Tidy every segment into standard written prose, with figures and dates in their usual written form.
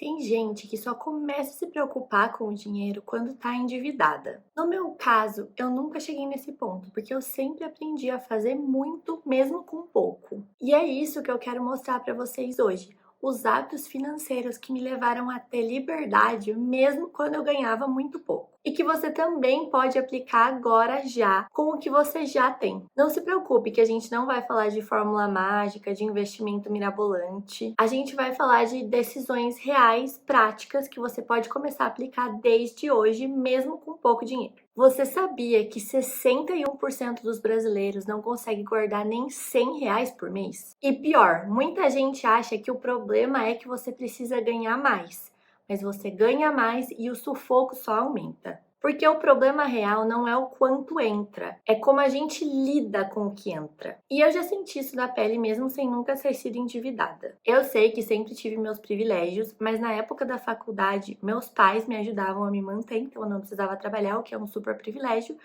Tem gente que só começa a se preocupar com o dinheiro quando tá endividada. No meu caso, eu nunca cheguei nesse ponto, porque eu sempre aprendi a fazer muito, mesmo com pouco. E é isso que eu quero mostrar para vocês hoje. Os hábitos financeiros que me levaram a ter liberdade, mesmo quando eu ganhava muito pouco. E que você também pode aplicar agora já, com o que você já tem. Não se preocupe que a gente não vai falar de fórmula mágica, de investimento mirabolante. A gente vai falar de decisões reais, práticas, que você pode começar a aplicar desde hoje, mesmo com pouco dinheiro. Você sabia que 61% dos brasileiros não consegue guardar nem R$ 100 por mês? E pior, muita gente acha que o problema é que você precisa ganhar mais, mas você ganha mais e o sufoco só aumenta. Porque o problema real não é o quanto entra, é como a gente lida com o que entra. E eu já senti isso na pele mesmo sem nunca ter sido endividada. Eu sei que sempre tive meus privilégios, mas na época da faculdade, meus pais me ajudavam a me manter, então eu não precisava trabalhar, o que é um super privilégio,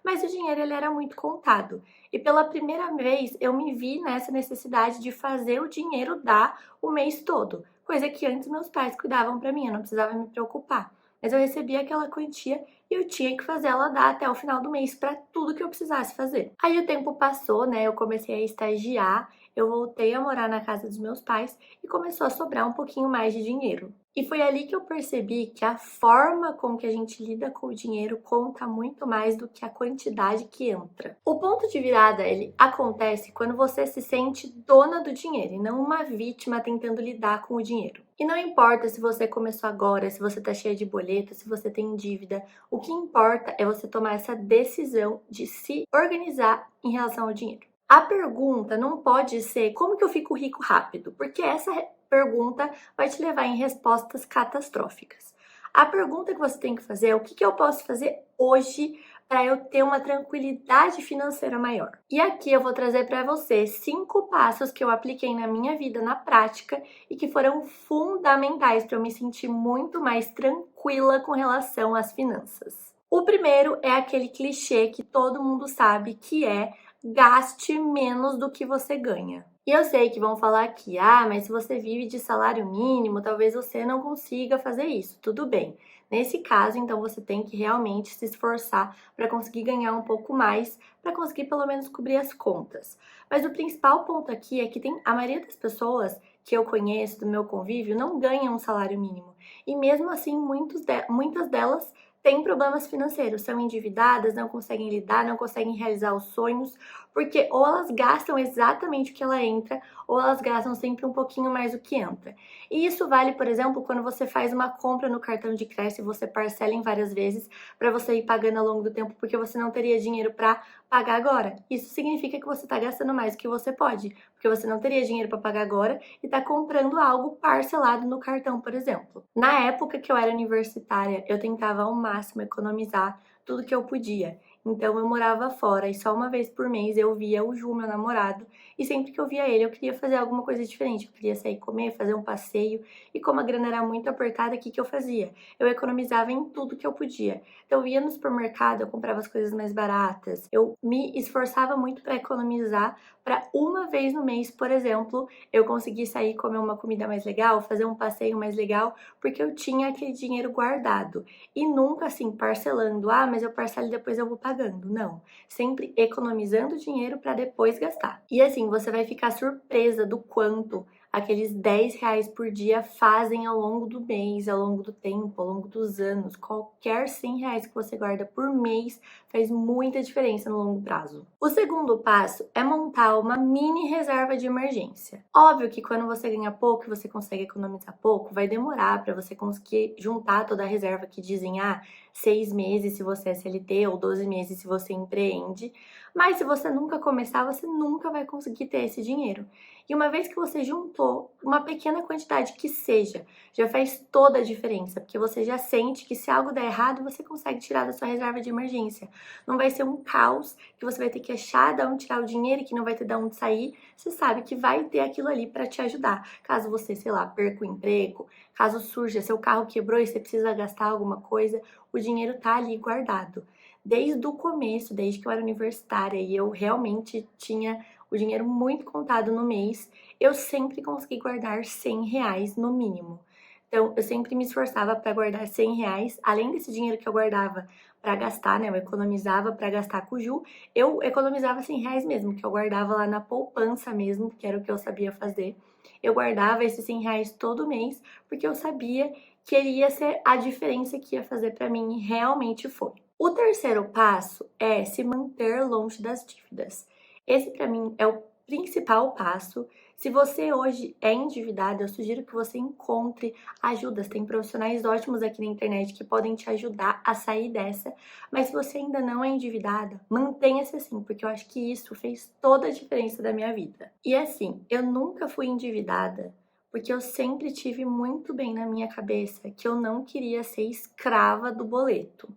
mas o dinheiro ele era muito contado. E pela primeira vez eu me vi nessa necessidade de fazer o dinheiro dar o mês todo, coisa que antes meus pais cuidavam para mim, eu não precisava me preocupar. Mas eu recebia aquela quantia e eu tinha que fazer ela dar até o final do mês para tudo que eu precisasse fazer. Aí o tempo passou, né? Eu comecei a estagiar, eu voltei a morar na casa dos meus pais e começou a sobrar um pouquinho mais de dinheiro. E foi ali que eu percebi que a forma com que a gente lida com o dinheiro conta muito mais do que a quantidade que entra. O ponto de virada, ele acontece quando você se sente dona do dinheiro e não uma vítima tentando lidar com o dinheiro. E não importa se você começou agora, se você tá cheia de boleto, se você tem dívida, o que importa é você tomar essa decisão de se organizar em relação ao dinheiro. A pergunta não pode ser como que eu fico rico rápido, porque essa pergunta vai te levar em respostas catastróficas. A pergunta que você tem que fazer é o que eu posso fazer hoje para eu ter uma tranquilidade financeira maior. E aqui eu vou trazer para você 5 passos que eu apliquei na minha vida na prática e que foram fundamentais para eu me sentir muito mais tranquila com relação às finanças. O primeiro é aquele clichê que todo mundo sabe que é gaste menos do que você ganha. E eu sei que vão falar aqui, mas se você vive de salário mínimo, talvez você não consiga fazer isso. Tudo bem. Nesse caso, então, você tem que realmente se esforçar para conseguir ganhar um pouco mais, para conseguir pelo menos cobrir as contas. Mas o principal ponto aqui é que a maioria das pessoas que eu conheço do meu convívio não ganham um salário mínimo. E mesmo assim, muitas delas têm problemas financeiros, são endividadas, não conseguem lidar, não conseguem realizar os sonhos, porque ou elas gastam exatamente o que ela entra, ou elas gastam sempre um pouquinho mais do que entra. E isso vale, por exemplo, quando você faz uma compra no cartão de crédito e você parcela em várias vezes para você ir pagando ao longo do tempo, porque você não teria dinheiro para pagar agora. Isso significa que você está gastando mais do que você pode, porque você não teria dinheiro para pagar agora e está comprando algo parcelado no cartão, por exemplo. Na época que eu era universitária, eu tentava ao máximo economizar tudo que eu podia. Então eu morava fora e só uma vez por mês eu via o Ju, meu namorado, e sempre que eu via ele eu queria fazer alguma coisa diferente. Eu queria sair comer, fazer um passeio, e como a grana era muito apertada, o que eu fazia? Eu economizava em tudo que eu podia. Então eu ia no supermercado, eu comprava as coisas mais baratas, eu me esforçava muito para economizar, para uma vez no mês, por exemplo, eu conseguir sair comer uma comida mais legal, fazer um passeio mais legal, porque eu tinha aquele dinheiro guardado. E nunca assim, parcelando, mas eu parcelo e depois eu vou pagando. Não, sempre economizando dinheiro para depois gastar. E assim, você vai ficar surpresa do quanto aqueles R$ 10 por dia fazem ao longo do mês, ao longo do tempo, ao longo dos anos. Qualquer R$ 100 que você guarda por mês faz muita diferença no longo prazo. O segundo passo é montar uma mini reserva de emergência. Óbvio que quando você ganha pouco e você consegue economizar pouco, vai demorar para você conseguir juntar toda a reserva que dizem, 6 meses se você é CLT ou 12 meses se você empreende. Mas se você nunca começar, você nunca vai conseguir ter esse dinheiro. E uma vez que você juntou uma pequena quantidade que seja, já faz toda a diferença, porque você já sente que se algo der errado, você consegue tirar da sua reserva de emergência. Não vai ser um caos que você vai ter que achar de onde tirar o dinheiro e que não vai ter de onde sair. Você sabe que vai ter aquilo ali para te ajudar. Caso você, sei lá, perca o emprego, caso surja, seu carro quebrou e você precisa gastar alguma coisa, o dinheiro tá ali guardado. Desde o começo, desde que eu era universitária e eu realmente tinha o dinheiro muito contado no mês, eu sempre consegui guardar R$ 100 no mínimo. Então, eu sempre me esforçava para guardar R$ 100, além desse dinheiro que eu guardava para gastar, né? Eu economizava para gastar com o Ju, eu economizava R$ 100 mesmo, que eu guardava lá na poupança mesmo, que era o que eu sabia fazer. Eu guardava esses R$ 100 todo mês, porque eu sabia que iria ser a diferença que ia fazer para mim, e realmente foi. O terceiro passo é se manter longe das dívidas. Esse para mim é o principal passo. Se você hoje é endividado, eu sugiro que você encontre ajudas. Tem profissionais ótimos aqui na internet que podem te ajudar a sair dessa. Mas se você ainda não é endividada, mantenha-se assim, porque eu acho que isso fez toda a diferença da minha vida. E assim, eu nunca fui endividada porque eu sempre tive muito bem na minha cabeça que eu não queria ser escrava do boleto.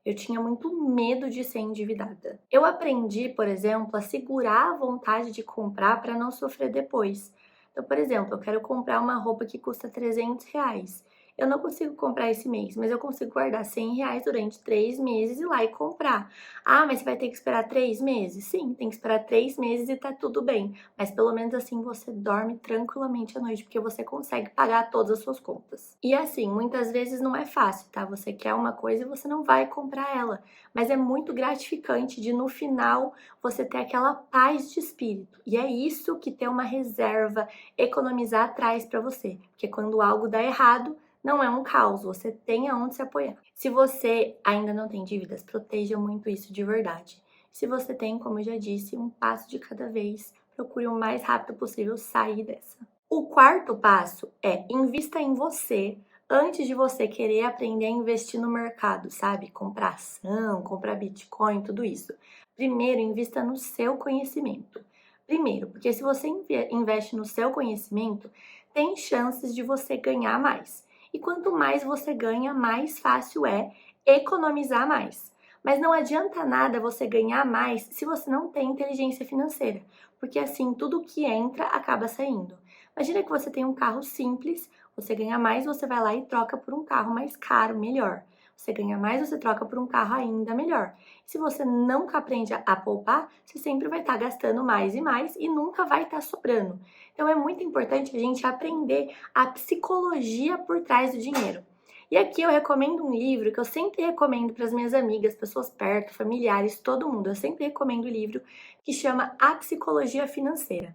Eu tinha muito medo de ser endividada. Eu aprendi, por exemplo, a segurar a vontade de comprar para não sofrer depois. Então, por exemplo, eu quero comprar uma roupa que custa R$ 300. Eu não consigo comprar esse mês, mas eu consigo guardar R$ 100 durante 3 meses e ir lá e comprar. Ah, mas você vai ter que esperar 3 meses? Sim, tem que esperar 3 meses e tá tudo bem. Mas pelo menos assim você dorme tranquilamente à noite, porque você consegue pagar todas as suas contas. E assim, muitas vezes não é fácil, tá? Você quer uma coisa e você não vai comprar ela. Mas é muito gratificante de no final você ter aquela paz de espírito. E é isso que ter uma reserva, economizar traz para você. Porque quando algo dá errado, não é um caos, você tem aonde se apoiar. Se você ainda não tem dívidas, proteja muito isso de verdade. Se você tem, como eu já disse, um passo de cada vez, procure o mais rápido possível sair dessa. O quarto passo é invista em você antes de você querer aprender a investir no mercado, sabe? Comprar ação, comprar Bitcoin, tudo isso. Primeiro, invista no seu conhecimento. Primeiro, porque se você investe no seu conhecimento, tem chances de você ganhar mais. E quanto mais você ganha, mais fácil é economizar mais. Mas não adianta nada você ganhar mais se você não tem inteligência financeira, porque assim tudo que entra acaba saindo. Imagina que você tem um carro simples, você ganha mais, você vai lá e troca por um carro mais caro, melhor. Você ganha mais, você troca por um carro ainda melhor. Se você nunca aprende a poupar, você sempre vai estar gastando mais e nunca vai estar sobrando. Então é muito importante a gente aprender a psicologia por trás do dinheiro. E aqui eu recomendo um livro que eu sempre recomendo para as minhas amigas, pessoas perto, familiares, todo mundo. Eu sempre recomendo o livro que chama A Psicologia Financeira.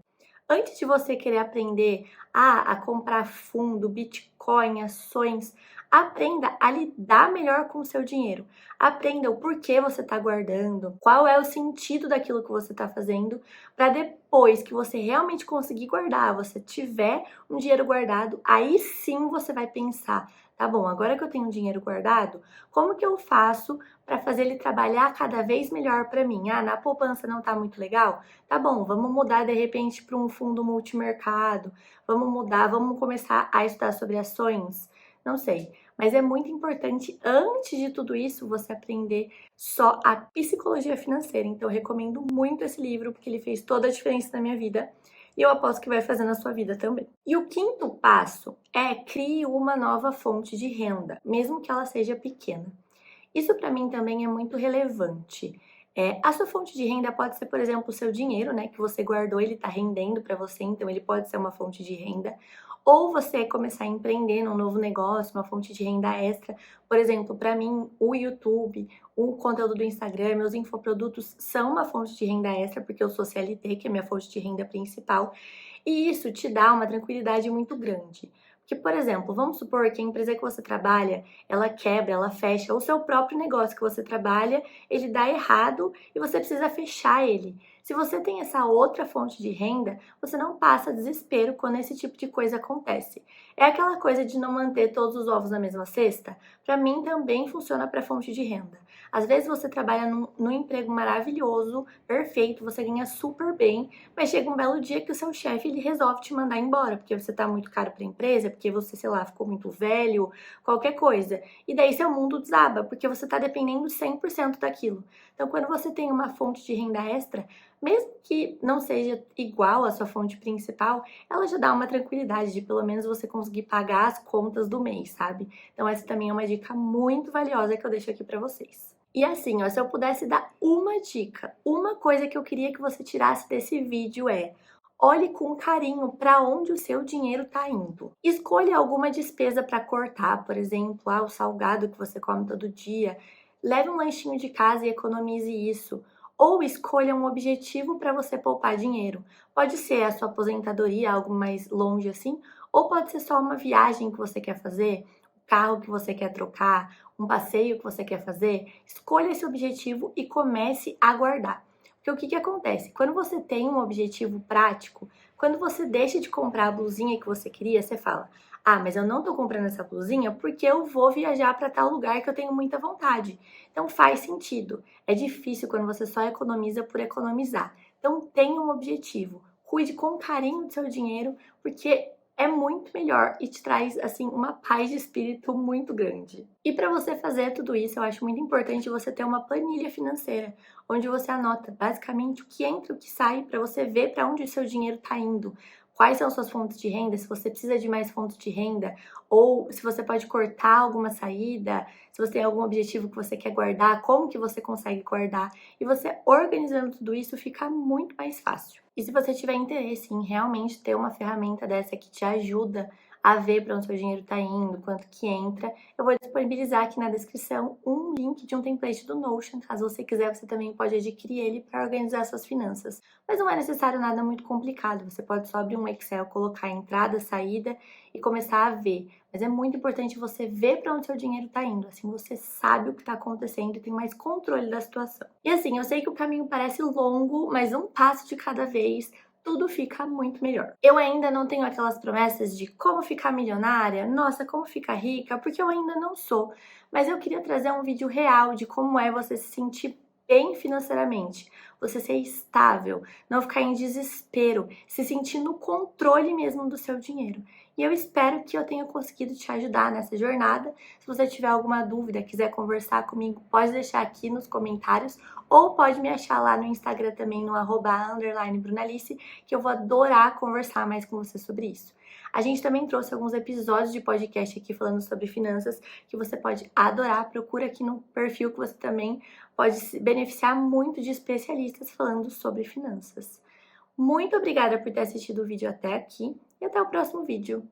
Antes de você querer aprender a comprar fundo, Bitcoin, ações, aprenda a lidar melhor com o seu dinheiro. Aprenda o porquê você está guardando, qual é o sentido daquilo que você está fazendo, para depois que você realmente conseguir guardar, você tiver um dinheiro guardado, aí sim você vai pensar, tá bom, agora que eu tenho um dinheiro guardado, como que eu faço para fazer ele trabalhar cada vez melhor para mim? Ah, na poupança não tá muito legal? Tá bom, vamos mudar de repente para um fundo multimercado, vamos começar a estudar sobre ações, não sei. Mas é muito importante, antes de tudo isso, você aprender só a psicologia financeira. Então, eu recomendo muito esse livro, porque ele fez toda a diferença na minha vida. E eu aposto que vai fazer na sua vida também. E o quinto passo é crie uma nova fonte de renda, mesmo que ela seja pequena. Isso para mim também é muito relevante. A sua fonte de renda pode ser, por exemplo, o seu dinheiro, né, que você guardou, ele está rendendo para você, então ele pode ser uma fonte de renda. Ou você começar a empreender num novo negócio, uma fonte de renda extra. Por exemplo, para mim, o YouTube, o conteúdo do Instagram, meus infoprodutos são uma fonte de renda extra, porque eu sou CLT, que é a minha fonte de renda principal. E isso te dá uma tranquilidade muito grande. Porque, por exemplo, vamos supor que a empresa que você trabalha, ela quebra, ela fecha, ou o seu próprio negócio que você trabalha, ele dá errado e você precisa fechar ele. Se você tem essa outra fonte de renda, você não passa desespero quando esse tipo de coisa acontece. É aquela coisa de não manter todos os ovos na mesma cesta? Para mim também funciona para fonte de renda. Às vezes você trabalha num emprego maravilhoso, perfeito, você ganha super bem, mas chega um belo dia que o seu chefe ele resolve te mandar embora, porque você tá muito caro para a empresa, porque você, sei lá, ficou muito velho, qualquer coisa. E daí seu mundo desaba, porque você tá dependendo 100% daquilo. Então, quando você tem uma fonte de renda extra, mesmo que não seja igual à sua fonte principal, ela já dá uma tranquilidade de pelo menos você conseguir pagar as contas do mês, sabe? Então, essa também é uma dica muito valiosa que eu deixo aqui para vocês. E assim, ó, se eu pudesse dar uma dica, uma coisa que eu queria que você tirasse desse vídeo é: Olhe com carinho para onde o seu dinheiro está indo. Escolha alguma despesa para cortar, por exemplo, o salgado que você come todo dia. Leve um lanchinho de casa e economize isso. Ou escolha um objetivo para você poupar dinheiro. Pode ser a sua aposentadoria, algo mais longe assim, ou pode ser só uma viagem que você quer fazer, um carro que você quer trocar, um passeio que você quer fazer. Escolha esse objetivo e comece a guardar. Porque o que que acontece? Quando você tem um objetivo prático, quando você deixa de comprar a blusinha que você queria, você fala: "Ah, mas eu não tô comprando essa blusinha porque eu vou viajar para tal lugar que eu tenho muita vontade". Então faz sentido. É difícil quando você só economiza por economizar. Então tenha um objetivo. Cuide com carinho do seu dinheiro, porque é muito melhor e te traz assim uma paz de espírito muito grande. E para você fazer tudo isso, eu acho muito importante você ter uma planilha financeira, onde você anota basicamente o que entra e o que sai para você ver para onde o seu dinheiro está indo. Quais são suas fontes de renda, se você precisa de mais fontes de renda, ou se você pode cortar alguma saída, se você tem algum objetivo que você quer guardar, como que você consegue guardar. E você organizando tudo isso fica muito mais fácil. E se você tiver interesse em realmente ter uma ferramenta dessa que te ajuda a ver para onde seu dinheiro está indo, quanto que entra, eu vou disponibilizar aqui na descrição um link de um template do Notion. Caso você quiser, você também pode adquirir ele para organizar suas finanças. Mas não é necessário nada muito complicado, você pode só abrir um Excel, colocar entrada, saída e começar a ver. Mas é muito importante você ver para onde seu dinheiro está indo, assim você sabe o que está acontecendo e tem mais controle da situação. E assim, eu sei que o caminho parece longo, mas um passo de cada vez, tudo fica muito melhor. Eu ainda não tenho aquelas promessas de como ficar milionária, nossa, como ficar rica, porque eu ainda não sou. Mas eu queria trazer um vídeo real de como é você se sentir bem financeiramente, você ser estável, não ficar em desespero, se sentir no controle mesmo do seu dinheiro. E eu espero que eu tenha conseguido te ajudar nessa jornada. Se você tiver alguma dúvida, quiser conversar comigo, pode deixar aqui nos comentários ou pode me achar lá no Instagram também no @_Brunalice, que eu vou adorar conversar mais com você sobre isso. A gente também trouxe alguns episódios de podcast aqui falando sobre finanças que você pode adorar. Procura aqui no perfil que você também pode se beneficiar muito de especialistas falando sobre finanças. Muito obrigada por ter assistido o vídeo até aqui e até o próximo vídeo.